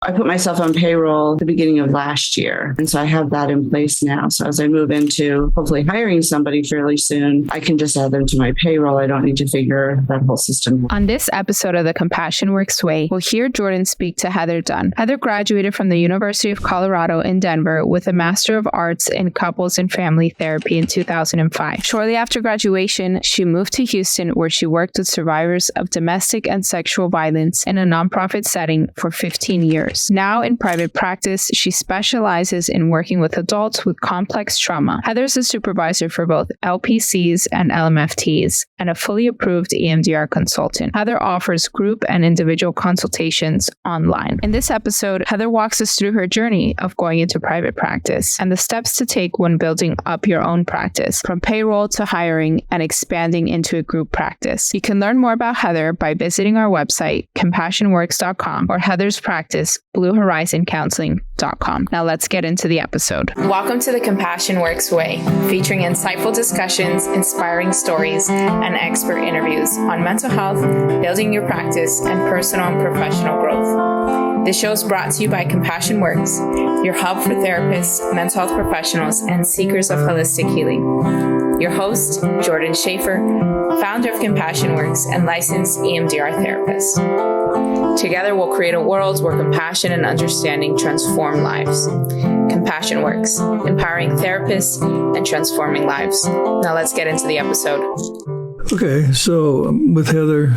I put myself on payroll at the beginning of last year. And so I have that in place now. So as I move into hopefully hiring somebody fairly soon, I can just add them to my payroll. I don't need to figure that whole system out. On this episode of the CompassionWorks Way, we'll hear Jordan speak to Heather Dunn. Heather graduated from the University of Colorado in Denver with a Master of Arts in Couples and Family Therapy in 2005. Shortly after graduation, she moved to Houston, where she worked with survivors of domestic and sexual violence in a nonprofit setting for 15 years. Now in private practice, she specializes in working with adults with complex trauma. Heather's a supervisor for both LPCs and LMFTs and a fully approved EMDR consultant. Heather offers group and individual consultations online. In this episode, Heather walks us through her journey of going into private practice and the steps to take when building up your own practice, from payroll to hiring and expanding into a group practice. You can learn more about Heather by visiting our website, CompassionWorks.com, or Heather's practice, BlueHorizonCounseling.com. Now let's get into the episode. Welcome to the CompassionWorks Way, featuring insightful discussions, inspiring stories, and expert interviews on mental health, building your practice, and personal and professional growth. This show is brought to you by CompassionWorks, your hub for therapists, mental health professionals, and seekers of holistic healing. Your host, Jordan Schaefer, founder of CompassionWorks and licensed EMDR therapist. Together, we'll create a world where compassion and understanding transform lives. CompassionWorks, empowering therapists and transforming lives. Now let's get into the episode. Okay, so with Heather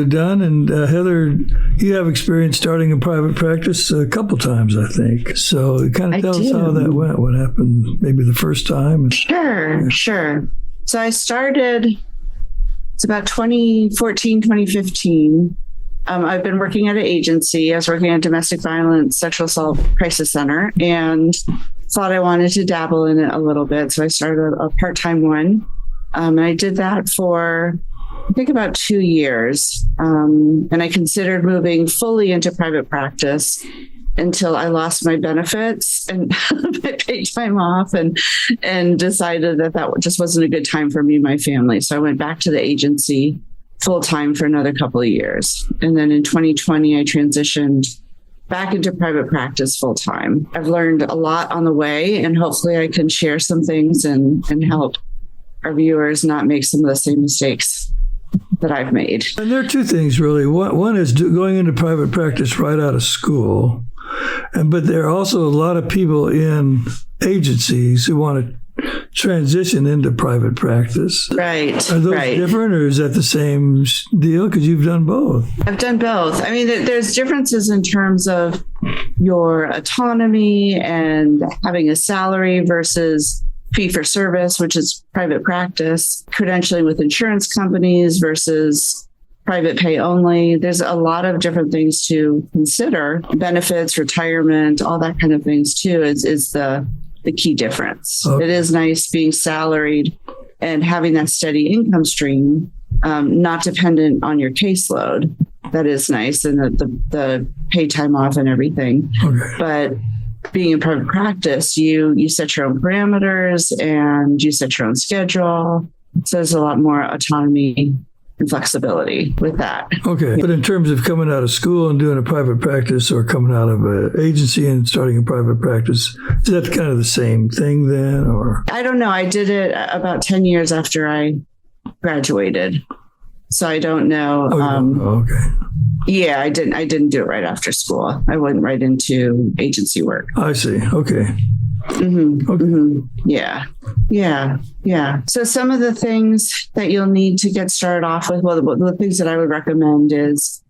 Dunn, and Heather, you have experience starting a private practice a couple times, I think. So kind of tell us how that went. What happened maybe the first time? Sure. So I started, it's about 2014, 2015. I've been working at an agency. I was working at a domestic violence, sexual assault crisis center, and thought I wanted to dabble in it a little bit. So I started a part-time one. And I did that for, I think, about 2 years. And I considered moving fully into private practice until I lost my benefits and my paid time off, and decided that just wasn't a good time for me and my family. So I went back to the agency full-time for another couple of years. And then in 2020, I transitioned back into private practice full-time. I've learned a lot on the way, and hopefully I can share some things and help our viewers not make some of the same mistakes that I've made. And there are two things, really. One is going into private practice right out of school. But there are also a lot of people in agencies who want to transition into private practice. Right. Are those different, or is that the same deal? Because you've done both. I've done both. I mean, there's differences in terms of your autonomy and having a salary versus fee for service, which is private practice, credentialing with insurance companies versus private pay only. There's a lot of different things to consider. Benefits, retirement, all that kind of things too is the key difference. Okay. It is nice being salaried and having that steady income stream, not dependent on your caseload. That is nice, and the paid time off and everything. Okay. But being in private practice, you set your own parameters and you set your own schedule. So there's a lot more autonomy and flexibility with that. Okay. But in terms of coming out of school and doing a private practice, or coming out of an agency and starting a private practice, is that kind of the same thing then? Or I don't know. I did it about 10 years after I graduated. So I don't know. Okay. Yeah, I didn't do it right after school. I went right into agency work. I see. Okay. Mm-hmm. Okay. Mm-hmm. Yeah. So some of the things that you'll need to get started off with, well, the things that I would recommend is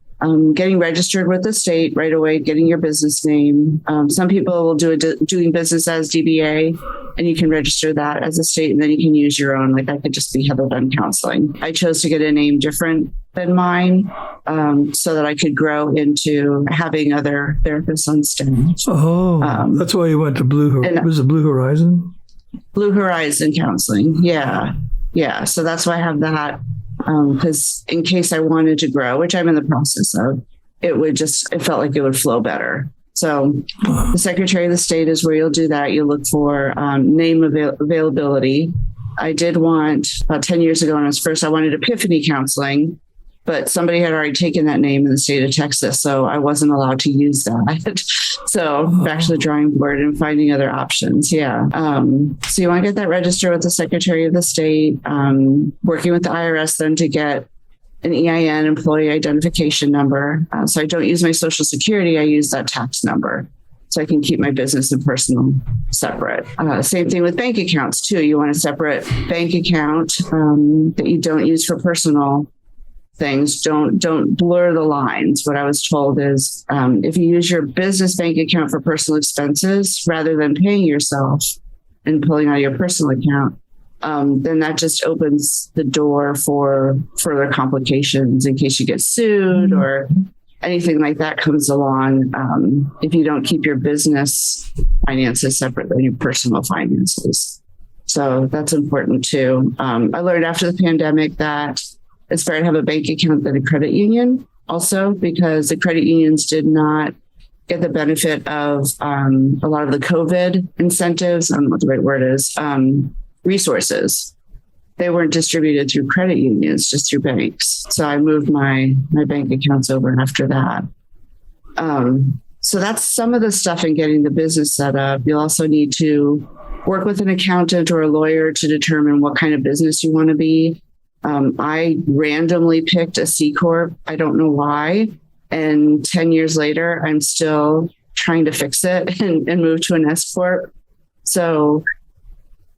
getting registered with the state right away, getting your business name. Some people will doing business as DBA, and you can register that as a state, and then you can use your own. Like I could just be Heather Dunn Counseling. I chose to get a name different than mine, so that I could grow into having other therapists on staff. Oh, that's why you went to was it Blue Horizon? Blue Horizon Counseling. Yeah. So that's why I have that. Because in case I wanted to grow, which I'm in the process of, it felt like it would flow better. So the Secretary of the State is where you'll do that. You look for name availability. I did want, about 10 years ago when I was first, I wanted Epiphany Counseling. but somebody had already taken that name in the state of Texas, so I wasn't allowed to use that. So back to the drawing board and finding other options. Yeah. So you want to get that registered with the Secretary of the State, working with the IRS then to get an EIN, employee identification number. So I don't use my Social Security, I use that tax number. So I can keep my business and personal separate. Same thing with bank accounts too. You want a separate bank account that you don't use for personal things. Don't blur the lines. What I was told is if you use your business bank account for personal expenses rather than paying yourself and pulling out of your personal account, then that just opens the door for further complications in case you get sued or anything like that comes along. If you don't keep your business finances separate than your personal finances. So that's important too. I learned after the pandemic that it's better to have a bank account than a credit union also, because the credit unions did not get the benefit of a lot of the COVID incentives. I don't know what the right word is. Resources. They weren't distributed through credit unions, just through banks. So I moved my bank accounts over after that. So that's some of the stuff in getting the business set up. You'll also need to work with an accountant or a lawyer to determine what kind of business you want to be. I randomly picked a C Corp. I don't know why. And 10 years later, I'm still trying to fix it and move to an S Corp. So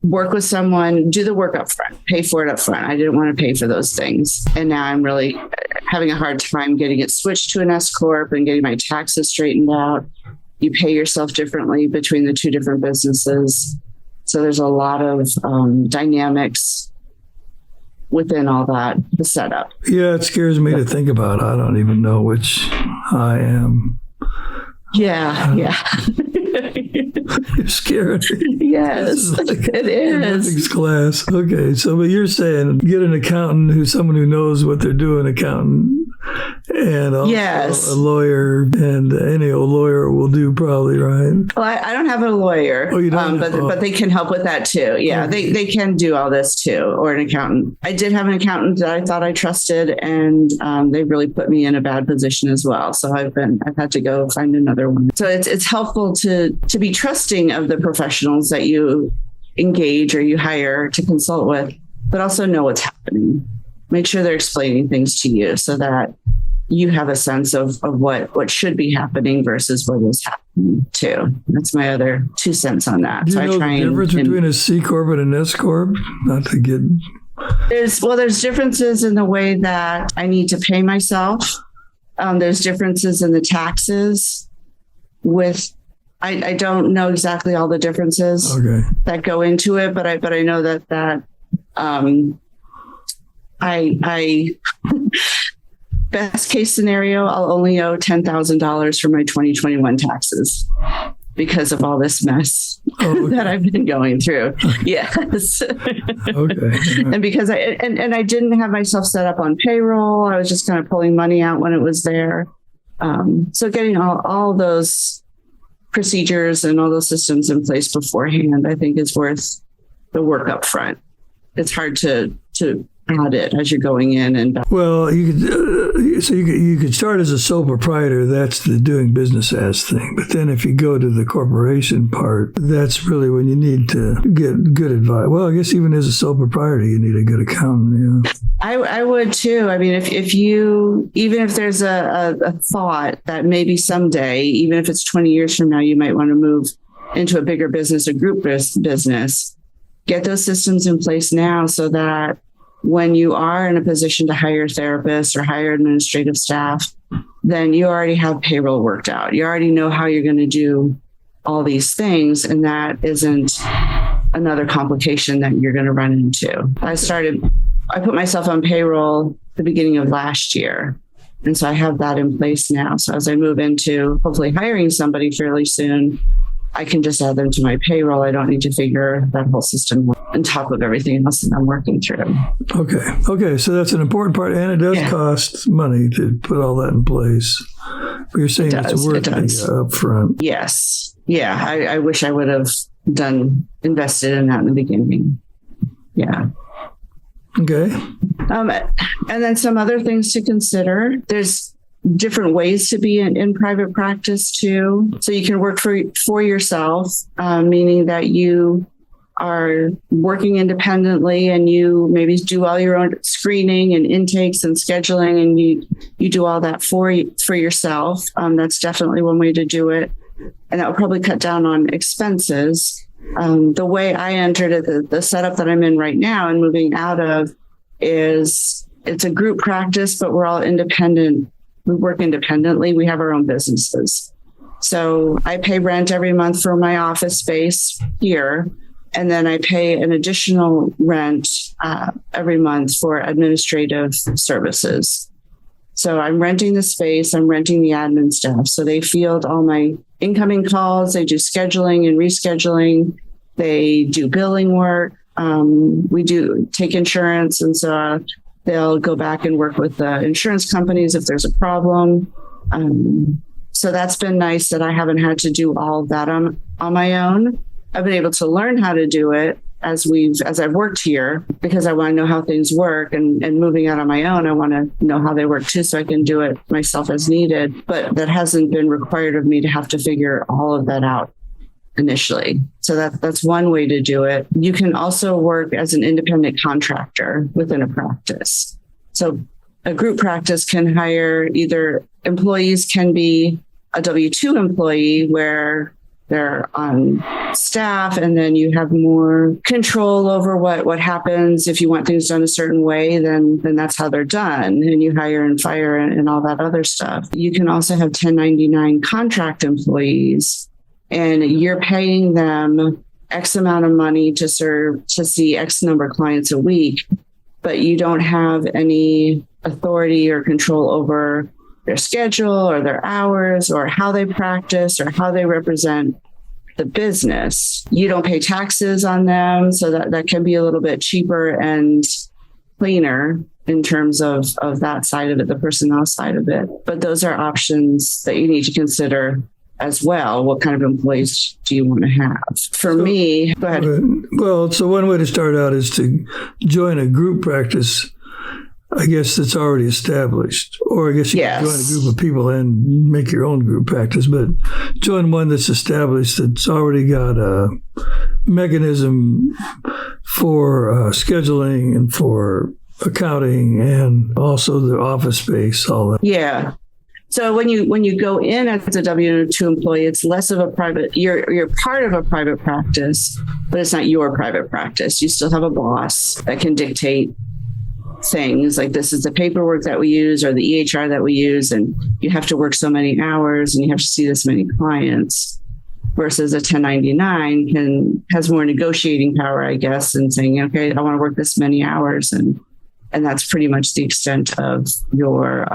work with someone, do the work up front, pay for it up front. I didn't want to pay for those things. And now I'm really having a hard time getting it switched to an S Corp and getting my taxes straightened out. You pay yourself differently between the two different businesses. So there's a lot of dynamics within all that, the setup. Yeah, it scares me to think about. I don't even know which I am. Yeah. You're scared. Yes, it is. Ethics class. Okay, so but you're saying get an accountant who's someone who knows what they're doing, accountant, and also a lawyer, and any old lawyer will do probably, right? Well, I don't have a lawyer, but they can help with that too. Yeah, they can do all this too, or an accountant. I did have an accountant that I thought I trusted, and they really put me in a bad position as well. So I've had to go find another one. So it's helpful to be trusting of the professionals that you engage or you hire to consult with, but also know what's happening. Make sure they're explaining things to you so that you have a sense of what should be happening versus what is happening too. That's my other 2 cents on that. Do you know the difference between a C Corp and an S Corp? Not to get... There's differences in the way that I need to pay myself. There's differences in the taxes I don't know exactly all the differences that go into it, but I know that I best case scenario, I'll only owe $10,000 for my 2021 taxes because of all this mess that I've been going through. Yes. Okay. And because I didn't have myself set up on payroll, I was just kind of pulling money out when it was there. So getting all those procedures and all those systems in place beforehand, I think is worth the work up front. It's hard to add it as you're going in. And well, you could start as a sole proprietor. That's the doing business as thing. But then if you go to the corporation part, that's really when you need to get good advice. Well, I guess even as a sole proprietor, you need a good accountant. Yeah. I would too. I mean, even if there's a thought that maybe someday, even if it's 20 years from now, you might want to move into a bigger business, a group business, get those systems in place now so that when you are in a position to hire therapists or hire administrative staff, then you already have payroll worked out. You already know how you're going to do all these things, and that isn't another complication that you're going to run into. I put myself on payroll the beginning of last year, and so I have that in place now. So as I move into hopefully hiring somebody fairly soon, I can just add them to my payroll. I don't need to figure that whole system on top of everything else that I'm working through. Okay. So that's an important part, and it does cost money to put all that in place. But you're saying it's worth it up front. Yes. Yeah. I wish I would have invested in that in the beginning. Yeah. Okay. And then some other things to consider. There's different ways to be in private practice too. So you can work for yourself, meaning that you are working independently and you maybe do all your own screening and intakes and scheduling, and you do all that for yourself. That's definitely one way to do it. And that would probably cut down on expenses. The way I entered it, the setup that I'm in right now and moving out of, is it's a group practice, but we're all independent. We work independently. We have our own businesses. So I pay rent every month for my office space here. And then I pay an additional rent every month for administrative services. So I'm renting the space, I'm renting the admin staff. So they field all my incoming calls, they do scheduling and rescheduling, they do billing work. We do take insurance. And so they'll go back and work with the insurance companies if there's a problem. So that's been nice that I haven't had to do all of that on my own. I've been able to learn how to do it as I've worked here, because I want to know how things work, and moving out on my own, I want to know how they work too, so I can do it myself as needed. But that hasn't been required of me to have to figure all of that out initially. So that's one way to do it. You can also work as an independent contractor within a practice. So a group practice can hire either employees can be a W-2 employee where they're on staff, and then you have more control over what happens. If you want things done a certain way, then that's how they're done, and you hire and fire and all that other stuff. You can also have 1099 contract employees, and you're paying them X amount of money to see X number of clients a week, but you don't have any authority or control over their schedule or their hours or how they practice or how they represent the business. You don't pay taxes on them, so that can be a little bit cheaper and cleaner in terms of that side of it, the personnel side of it. But those are options that you need to consider as well. What kind of employees do you want to have? For me, go ahead. Well, so one way to start out is to join a group practice, I guess, that's already established. Or I guess you can join a group of people and make your own group practice, but join one that's established, that's already got a mechanism for scheduling and for accounting and also the office space, all that. Yeah. So when you go in as a W-2 employee, it's less of a private, you're part of a private practice, but it's not your private practice. You still have a boss that can dictate things like, this is the paperwork that we use or the EHR that we use, and you have to work so many hours and you have to see this many clients, versus a 1099 has more negotiating power, I guess, and saying, okay, I want to work this many hours, and that's pretty much the extent of your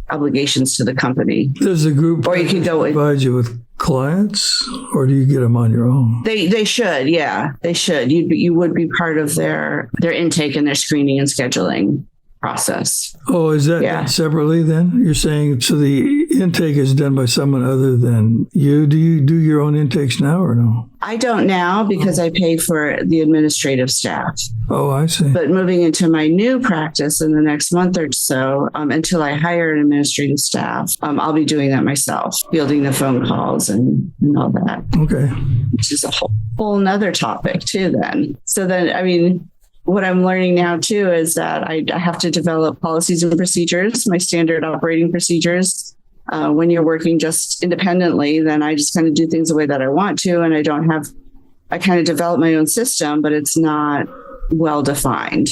obligations to the company. Does the group provide you with clients, or do you get them on your own? They should, yeah, they should. You would be part of their intake and their screening and scheduling process. Oh, is that done separately then? You're saying, so the intake is done by someone other than you? Do you do your own intakes now or no? I don't now, because I pay for the administrative staff. Oh, I see. But moving into my new practice in the next month or so, until I hire an administrative staff, I'll be doing that myself, fielding the phone calls and all that. Okay. Which is a whole nother topic too then. So then, I mean, what I'm learning now too is that I have to develop policies and procedures, my standard operating procedures. When you're working just independently, then I just kind of do things the way that I want to, and I kind of develop my own system, but it's not well defined.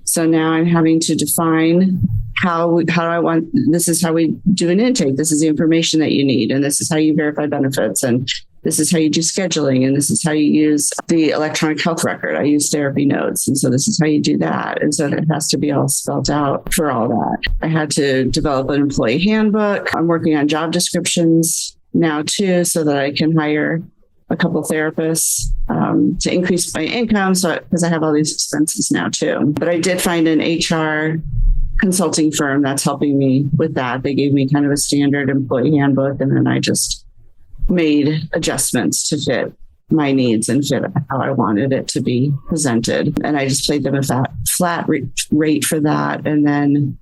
So now I'm having to define this is how we do an intake. This is the information that you need, and this is how you verify benefits, and this is how you do scheduling, and this is how you use the electronic health record. I use therapy notes, and so this is how you do that. And so it has to be all spelled out for all that. I had to develop an employee handbook. I'm working on job descriptions now too, so that I can hire a couple therapists to increase my income, because I have all these expenses now too. But I did find an HR consulting firm that's helping me with that. They gave me kind of a standard employee handbook, and then I just made adjustments to fit my needs and fit how I wanted it to be presented. And I just paid them a flat rate for that. And then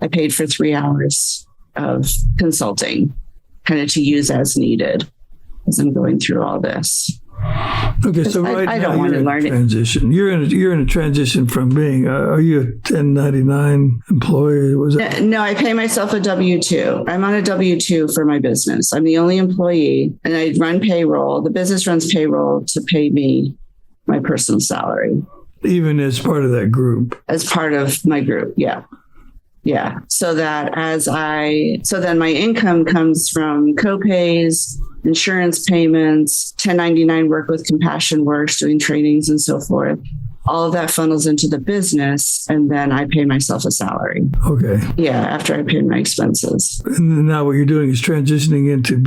I paid for 3 hours of consulting, kind of to use as needed as I'm going through all this. Okay, so right I now don't want you're to in learn a transition. You're in a transition from being. Are you a 1099 employee? Was it? No, I pay myself a W-2. I'm on a W-2 for my business. I'm the only employee, and I run payroll. The business runs payroll to pay me my personal salary. Even as part of that group. As part of my group, yeah. Yeah. So then my income comes from co-pays, insurance payments, 1099 work with CompassionWorks, doing trainings and so forth. All of that funnels into the business, and then I pay myself a salary. Okay. Yeah, after I pay my expenses. And now what you're doing is transitioning into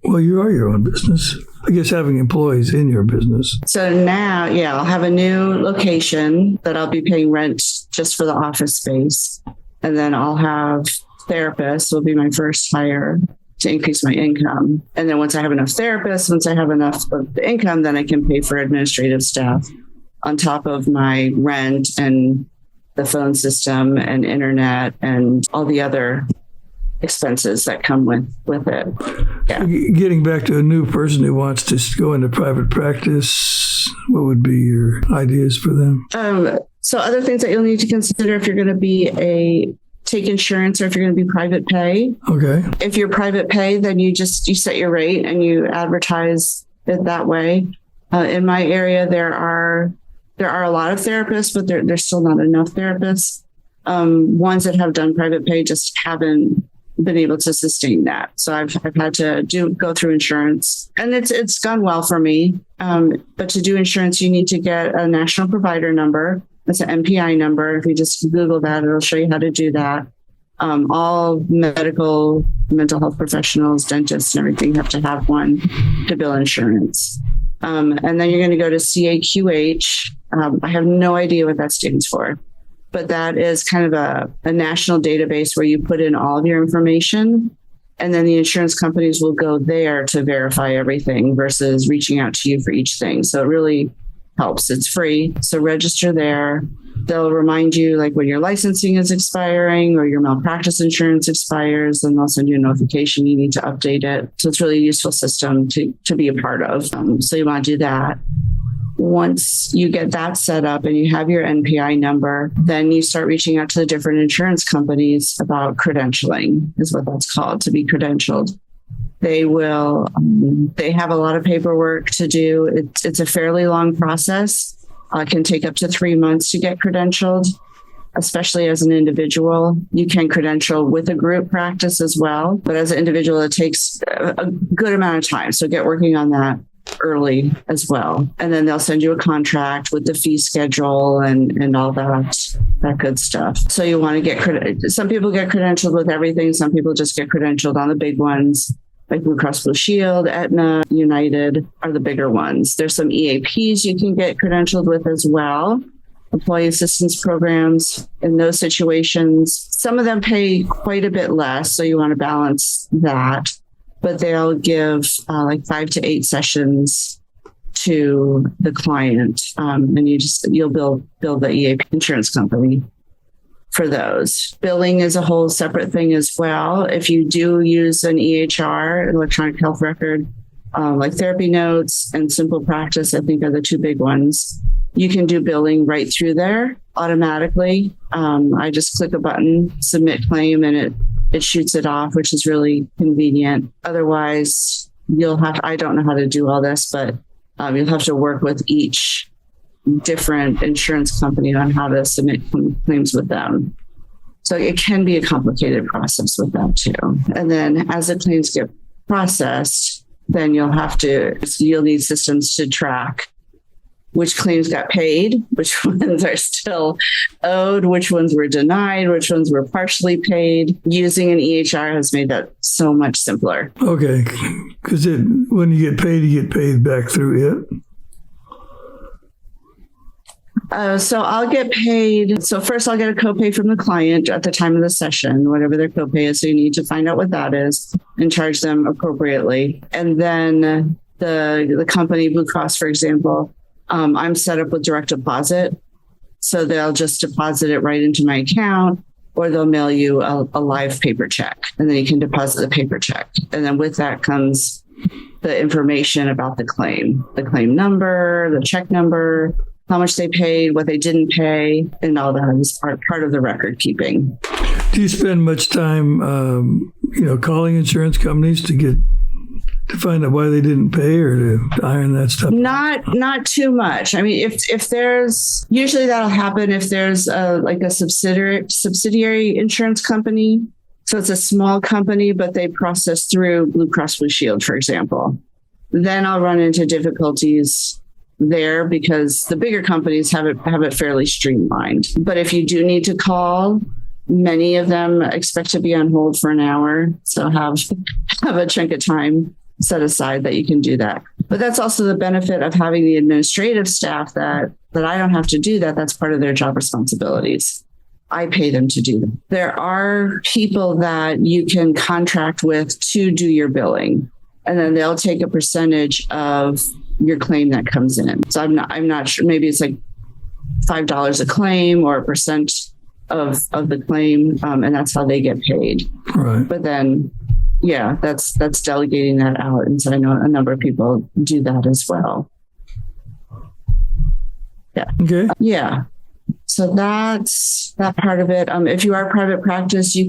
you are your own business. I guess having employees in your business. So now, I'll have a new location that I'll be paying rent just for the office space. And then I'll have therapists will be my first hire to increase my income. And then once I have enough therapists, once I have enough of the income, then I can pay for administrative staff on top of my rent and the phone system and internet and all the other expenses that come with it. Yeah. Getting back to a new person who wants to go into private practice, what would be your ideas for them? So other things that you'll need to consider if you're going to take insurance or if you're going to be private pay. Okay. If you're private pay, then you set your rate and you advertise it that way. In my area, there are a lot of therapists, but there's still not enough therapists. Ones that have done private pay just haven't been able to sustain that. So I've had to go through insurance, and it's gone well for me. But to do insurance, you need to get a national provider number. That's an MPI number. If you just Google that, it'll show you how to do that. All mental health professionals, dentists, and everything have to have one to bill insurance. And then you're going to go to CAQH. I have no idea what that stands for, but that is kind of a national database where you put in all of your information, and then the insurance companies will go there to verify everything versus reaching out to you for each thing. So it really helps. It's free. So register there. They'll remind you like when your licensing is expiring or your malpractice insurance expires, and they'll send you a notification you need to update it. So it's really a useful system to be a part of. So you want to do that. Once you get that set up and you have your NPI number, then you start reaching out to the different insurance companies about credentialing, is what that's called, to be credentialed. They have a lot of paperwork to do. It's a fairly long process. It can take up to 3 months to get credentialed, especially as an individual. You can credential with a group practice as well, but as an individual, it takes a good amount of time. So get working on that early as well. And then they'll send you a contract with the fee schedule and all that good stuff. So you want to get some people get credentialed with everything. Some people just get credentialed on the big ones, like Blue Cross Blue Shield, Aetna, United are the bigger ones. There's some EAPs you can get credentialed with as well, employee assistance programs. In those situations, some of them pay quite a bit less, so you want to balance that. But they'll give like 5 to 8 sessions to the client, and you'll bill the EAP insurance company for those. Billing is a whole separate thing as well. If you do use an EHR, electronic health record, like Therapy Notes and Simple Practice, I think are the 2 big ones. You can do billing right through there automatically. I just click a button, submit claim, and it shoots it off, which is really convenient. Otherwise, I don't know how to do all this, but you'll have to work with each different insurance company on how to submit claims with them. So it can be a complicated process with that too. And then as the claims get processed, then you'll need systems to track which claims got paid, which ones are still owed, which ones were denied, which ones were partially paid. Using an EHR has made that so much simpler. Okay, because when you get paid back through it. So I'll get paid. So first I'll get a copay from the client at the time of the session, whatever their copay is. So you need to find out what that is and charge them appropriately. And then the company, Blue Cross, for example, I'm set up with direct deposit. So they'll just deposit it right into my account, or they'll mail you a live paper check, and then you can deposit the paper check. And then with that comes the information about the claim number, the check number, how much they paid, what they didn't pay, and all that is part of the record keeping. Do you spend much time, calling insurance companies to find out why they didn't pay, or to iron that stuff? Not too much. I mean, if there's, usually that'll happen if there's a subsidiary insurance company. So it's a small company, but they process through Blue Cross Blue Shield, for example. Then I'll run into difficulties there because the bigger companies have it fairly streamlined. But if you do need to call, many of them expect to be on hold for an hour. So have a chunk of time set aside that you can do that. But that's also the benefit of having the administrative staff that I don't have to do that. That's part of their job responsibilities. I pay them to do them. There are people that you can contract with to do your billing, and then they'll take a percentage of your claim that comes in. So I'm not sure, maybe it's like $5 a claim or a percent of the claim, and that's how they get paid. Right. But then, yeah, that's delegating that out. And so I know a number of people do that as well. Yeah. Okay. Yeah. So that's that part of it. If you are private practice, your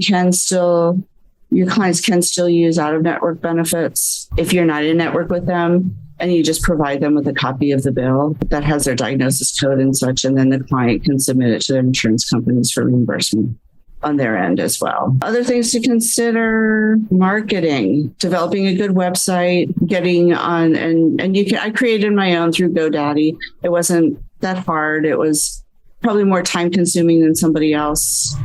clients can still use out-of-network benefits if you're not in network with them, and you just provide them with a copy of the bill that has their diagnosis code and such, and then the client can submit it to their insurance companies for reimbursement on their end as well. Other things to consider: marketing, developing a good website, getting on, and I created my own through GoDaddy. It wasn't that hard. It was probably more time consuming than somebody else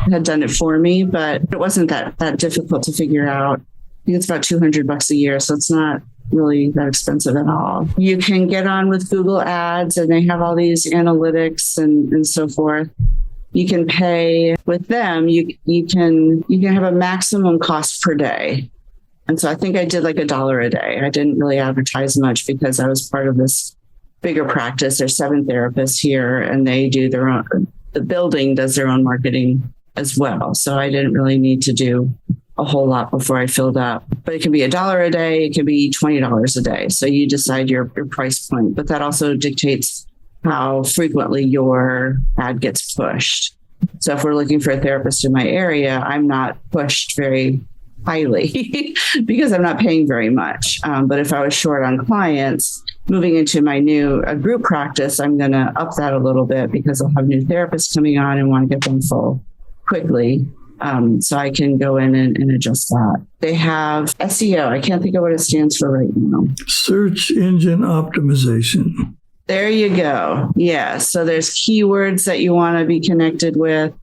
had done it for me, but it wasn't that difficult to figure out. I think it's about $200 a year, so it's not really that expensive at all. You can get on with Google Ads, and they have all these analytics and so forth. You can pay with them. You can have a maximum cost per day. And so I think I did like $1 a day. I didn't really advertise much because I was part of this bigger practice. There's 7 therapists here, and they do their own, the building does their own marketing as well. So I didn't really need to do a whole lot before I filled up. But it can be $1 a day. It can be $20 a day. So you decide your price point, but that also dictates how frequently your ad gets pushed. So if we're looking for a therapist in my area, I'm not pushed very highly because I'm not paying very much. But if I was short on clients, moving into my new group practice, I'm going to up that a little bit because I'll have new therapists coming on and want to get them full quickly. So I can go in and adjust that. They have SEO. I can't think of what it stands for right now. Search engine optimization. There you go. Yeah. So there's keywords that you want to be connected with,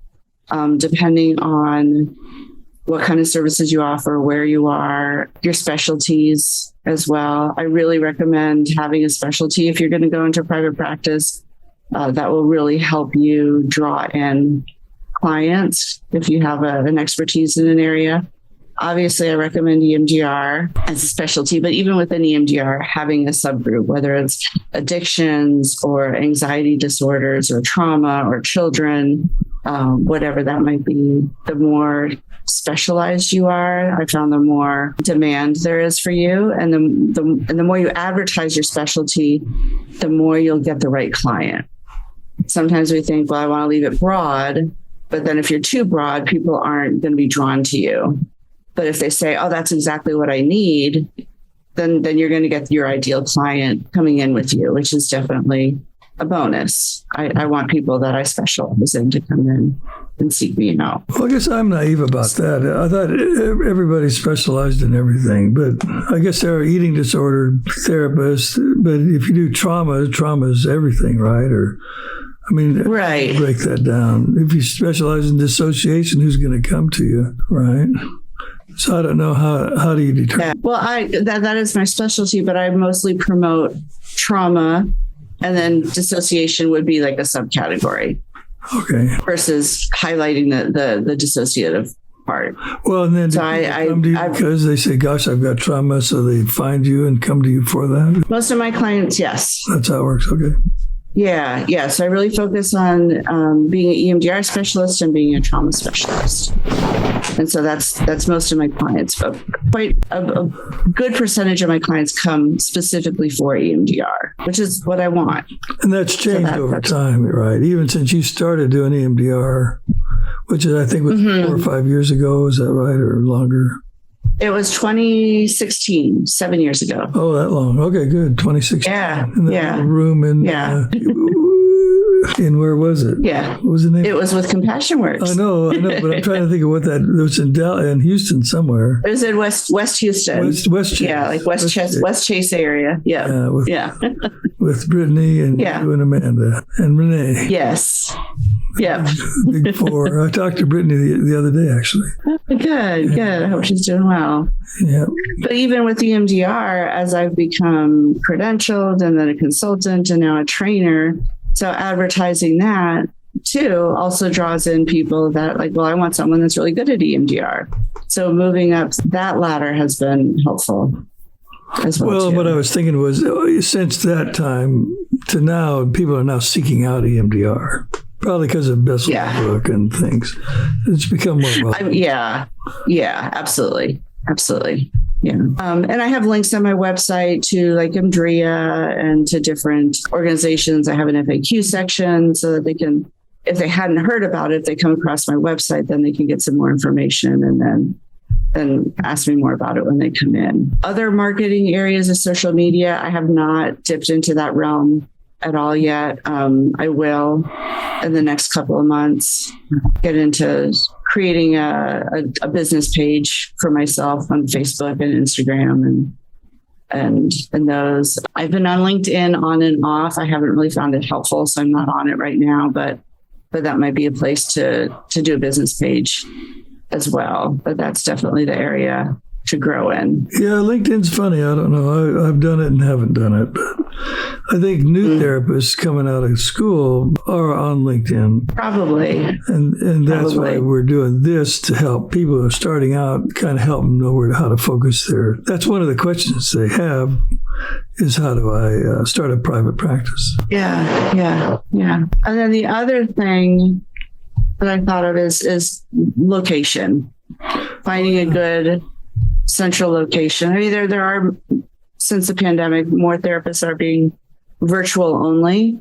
depending on what kind of services you offer, where you are, your specialties as well. I really recommend having a specialty if you're going to go into private practice. That will really help you draw in clients if you have an expertise in an area. Obviously, I recommend EMDR as a specialty, but even within EMDR, having a subgroup, whether it's addictions or anxiety disorders or trauma or children, whatever that might be, the more specialized you are, I found the more demand there is for you. And the more you advertise your specialty, the more you'll get the right client. Sometimes we think, well, I want to leave it broad, but then if you're too broad, people aren't going to be drawn to you. But if they say, oh, that's exactly what I need, then you're going to get your ideal client coming in with you, which is definitely a bonus. I want people that I specialize in to come in and seek me out. Well, I guess I'm naive about that. I thought everybody specialized in everything, but I guess there are eating disorder therapists. But if you do trauma is everything, right? Or, I mean, right. Break that down. If you specialize in dissociation, who's going to come to you, right? So I don't know how do you determine? Yeah. Well, that is my specialty, but I mostly promote trauma, and then dissociation would be like a subcategory. Okay. Versus highlighting the dissociative part. Well, and then So they come to you because they say, gosh, I've got trauma, so they find you and come to you for that? Most of my clients, yes. That's how it works. Okay. Yeah. So I really focus on being an EMDR specialist and being a trauma specialist. And so that's most of my clients, but quite a good percentage of my clients come specifically for EMDR, which is what I want. And that's changed over time, right? Even since you started doing EMDR, which I think was 4 or 5 years ago. Is that right, or longer? It was 2016, 7 years ago. Oh, that long. Okay, good. 2016. Yeah. In that room in, in where was it? Yeah. What was the name? It was with CompassionWorks. I know, but I'm trying to think of what that, it was in Houston somewhere. It was in West Houston. West Chase. Yeah, like West Chase area. Yeah. With Brittany and you and Amanda and Renee. Yes. Yep. Big four. I talked to Brittany the other day, actually. Good. I hope she's doing well. Yeah. But even with EMDR, as I've become credentialed and then a consultant and now a trainer, so advertising that too also draws in people that like, well, I want someone that's really good at EMDR. So moving up that ladder has been helpful as well. Well, too. what I was thinking was since that time to now, people are now seeking out EMDR. Probably because of Bessel's book and things. It's become more well. Yeah, absolutely. Yeah. And I have links on my website to like EMDRIA and to different organizations. I have an FAQ section so that they can, if they hadn't heard about it, if they come across my website, then they can get some more information and then ask me more about it when they come in. Other marketing areas of social media, I have not dipped into that realm at all yet. I will in the next couple of months get into creating a business page for myself on Facebook and Instagram and those. I've been on LinkedIn on and off. I haven't really found it helpful, so I'm not on it right now, but that might be a place to do a business page as well. But that's definitely the area to grow in. Yeah, LinkedIn's funny. I don't know. I've done it and haven't done it, but I think new therapists coming out of school are on LinkedIn. Probably. And that's why we're doing this, to help people who are starting out, kind of help them know how to focus their. That's one of the questions they have is, how do I start a private practice? Yeah. And then the other thing that I thought of is location. Finding a good central location. I mean, there are, since the pandemic, more therapists are being virtual only.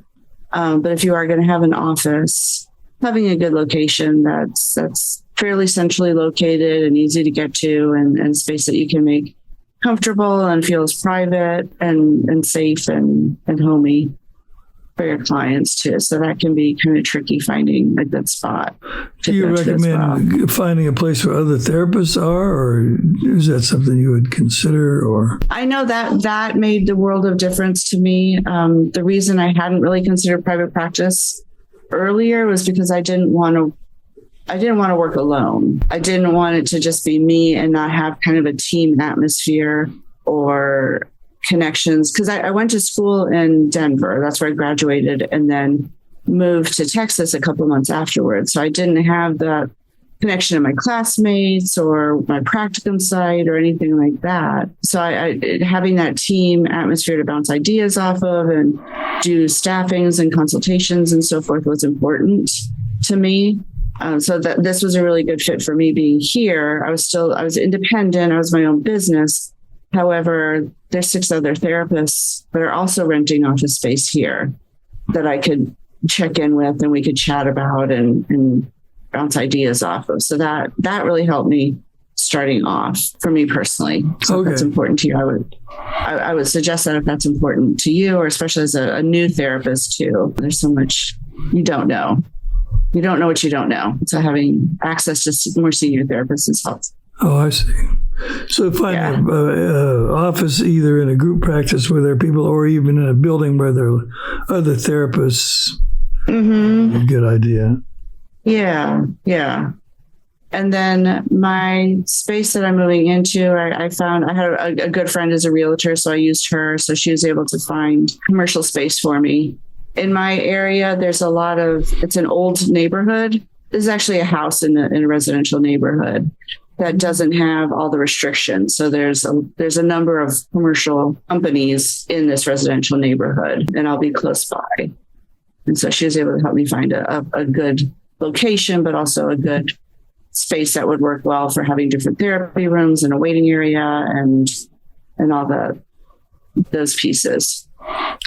But if you are going to have an office, having a good location that's fairly centrally located and easy to get to, and space that you can make comfortable and feels private and safe and homey for your clients too. So that can be kind of tricky, finding a good spot. Do you recommend finding a place where other therapists are, or is that something you would consider? Or I know that made the world of difference to me. The reason I hadn't really considered private practice earlier was because I didn't want to work alone. I didn't want it to just be me and not have kind of a team atmosphere or connections, because I went to school in Denver. That's where I graduated, and then moved to Texas a couple of months afterwards. So I didn't have that connection to my classmates or my practicum site or anything like that. So I having that team atmosphere to bounce ideas off of and do staffings and consultations and so forth was important to me. So that this was a really good fit for me being here. I was independent. I was my own business. However, there's 6 other therapists that are also renting office space here that I could check in with and we could chat about and bounce ideas off of. So that really helped me starting off for me personally. So if that's important to you, I would suggest that if that's important to you, or especially as a new therapist too, there's so much you don't know. You don't know what you don't know. So having access to more senior therapists is helpful. Oh, I see. So finding an office either in a group practice where there are people, or even in a building where there are other therapists, a good idea. Yeah. And then my space that I'm moving into, I found I had a good friend as a realtor, so I used her. So she was able to find commercial space for me. In my area, there's it's an old neighborhood. is actually a house in a residential neighborhood that doesn't have all the restrictions. So there's a number of commercial companies in this residential neighborhood, and I'll be close by. And so she was able to help me find a good location, but also a good space that would work well for having different therapy rooms and a waiting area and all those pieces.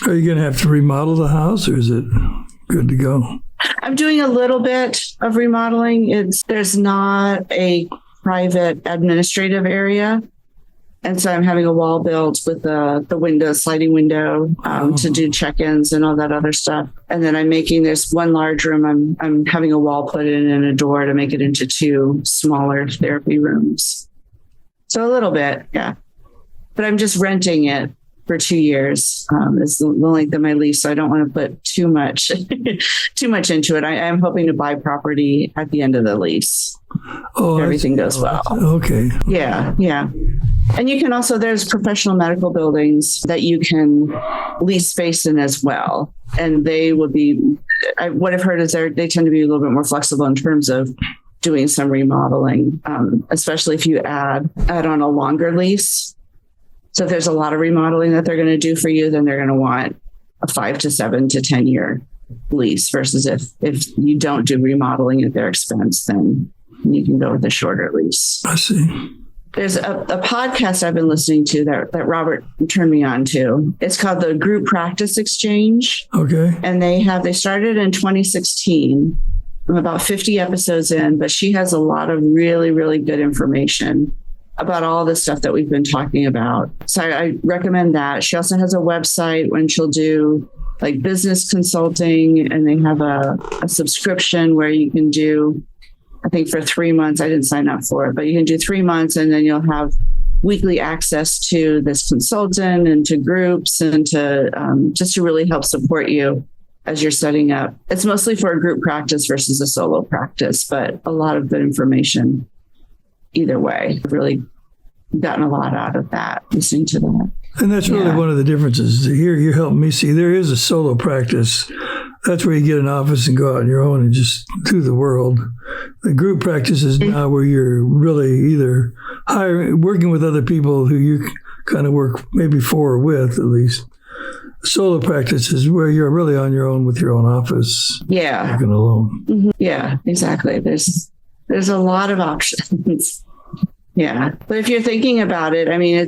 Are you going to have to remodel the house, or is it good to go? I'm doing a little bit of remodeling. There's not a private administrative area. And so I'm having a wall built with the sliding window to do check-ins and all that other stuff. And then there's one large room. I'm having a wall put in and a door to make it into 2 smaller therapy rooms. So a little bit, yeah. But I'm just renting it for 2 years. It's the length of my lease, so I don't want to put too much into it. I am hoping to buy property at the end of the lease. Oh, if everything goes well. Okay. Yeah. And you can also, there's professional medical buildings that you can lease space in as well. And they would be, what I've heard is they tend to be a little bit more flexible in terms of doing some remodeling, especially if you add on a longer lease. So if there's a lot of remodeling that they're going to do for you, then they're going to want a 5 to 7 to 10 year lease versus if you don't do remodeling at their expense, then you can go with a shorter lease. I see. There's a podcast I've been listening to that Robert turned me on to. It's called the Group Practice Exchange. Okay. And they started in 2016. I'm about 50 episodes in, but she has a lot of really, really good information about all the stuff that we've been talking about. So I recommend that. She also has a website when she'll do like business consulting, and they have a subscription where you can do, I think for 3 months, I didn't sign up for it, but you can do 3 months and then you'll have weekly access to this consultant and to groups and to just to really help support you as you're setting up. It's mostly for a group practice versus a solo practice, but a lot of good information either way. I've really gotten a lot out of that, listening to that. And that's really one of the differences. Here, you're helping me see there is a solo practice. That's where you get an office and go out on your own and just do the world. The group practice is now where you're really either working with other people who you kind of work maybe for or with, at least. Solo practice is where you're really on your own with your own office. Yeah. Working alone. Mm-hmm. Yeah, exactly. There's a lot of options. Yeah. But if you're thinking about it, I mean,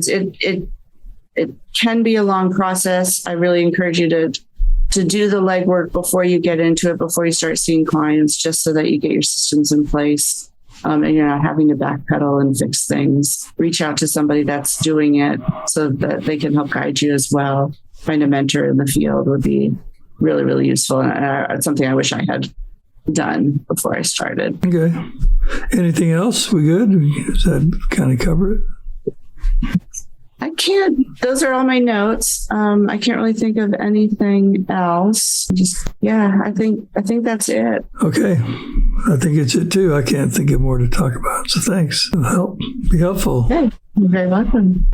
it can be a long process. I really encourage you to do the legwork before you get into it, before you start seeing clients, just so that you get your systems in place and you're not having to backpedal and fix things. Reach out to somebody that's doing it so that they can help guide you as well. Find a mentor in the field would be really, really useful. And it's something I wish I had done before I started. Okay. Anything else? We good? Does that kind of cover it? Those are all my notes. I can't really think of anything else. I think that's it. Okay. I think it's it too. I can't think of more to talk about. So thanks. It'll be helpful. Okay. You're very welcome.